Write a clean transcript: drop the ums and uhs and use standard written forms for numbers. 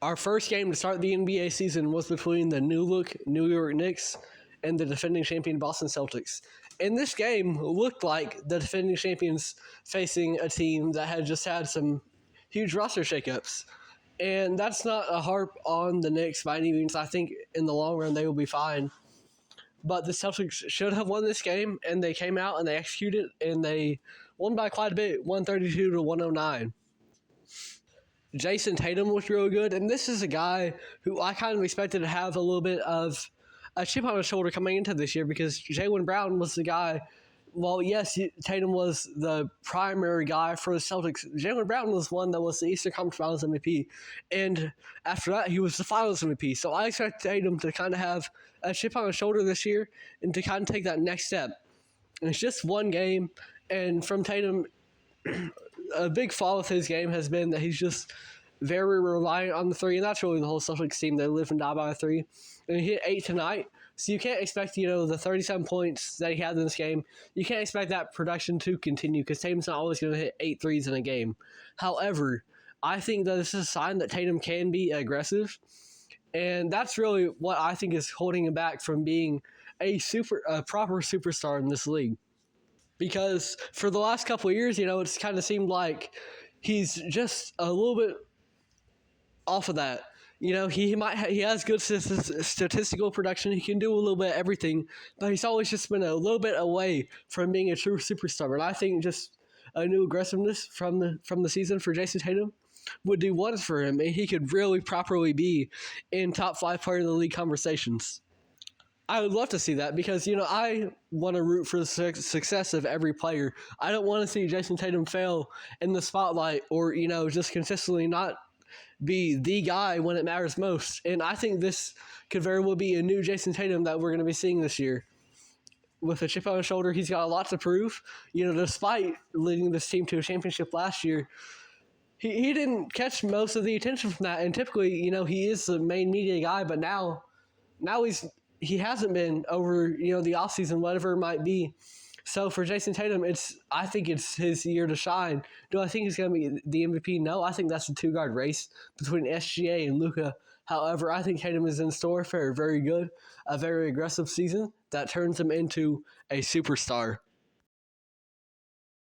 Our first game to start the NBA season was between the new-look New York Knicks and the defending champion Boston Celtics. And this game looked like the defending champions facing a team that had just had some huge roster shakeups. And that's not a harp on the Knicks by any means. I think in the long run they will be fine. But the Celtics should have won this game, and they came out and they executed, and they won by quite a bit, 132 to 109. Jayson Tatum looked really good, and this is a guy who I kind of expected to have a little bit of a chip on his shoulder coming into this year because Jaylen Brown was the guy. Well, yes, Tatum was the primary guy for the Celtics. Jaylen Brown was one that was the Eastern Conference Finals MVP, and after that, he was the Finals MVP. So I expect Tatum to kind of have a chip on his shoulder this year and to kind of take that next step. And it's just one game, and from Tatum, a big flaw with his game has been that he's just very reliant on the three, and that's really the whole Celtics team. They live and die by a three. And he hit 8 tonight, so you can't expect, the 37 points that he had in this game. You can't expect that production to continue because Tatum's not always going to hit 8 threes in a game. However, I think that this is a sign that Tatum can be aggressive, and that's really what I think is holding him back from being a proper superstar in this league. Because for the last couple of years, it's kind of seemed like he's just a little bit off of that. He has good statistical production. He can do a little bit of everything, but he's always just been a little bit away from being a true superstar. And I think just a new aggressiveness from the season for Jayson Tatum would do wonders for him, and he could really properly be in top 5 player of the league conversations. I would love to see that because, I want to root for the success of every player. I don't want to see Jayson Tatum fail in the spotlight or, just consistently not be the guy when it matters most. And I think this could very well be a new Jayson Tatum that we're going to be seeing this year. With a chip on his shoulder, he's got a lot to prove. Despite leading this team to a championship last year, he didn't catch most of the attention from that. And typically, he is the main media guy, but now he hasn't been over, the offseason, whatever it might be. So for Jayson Tatum, I think it's his year to shine. Do I think he's going to be the MVP? No, I think that's a two-guard race between SGA and Luka. However, I think Tatum is in store for a very good, a very aggressive season that turns him into a superstar.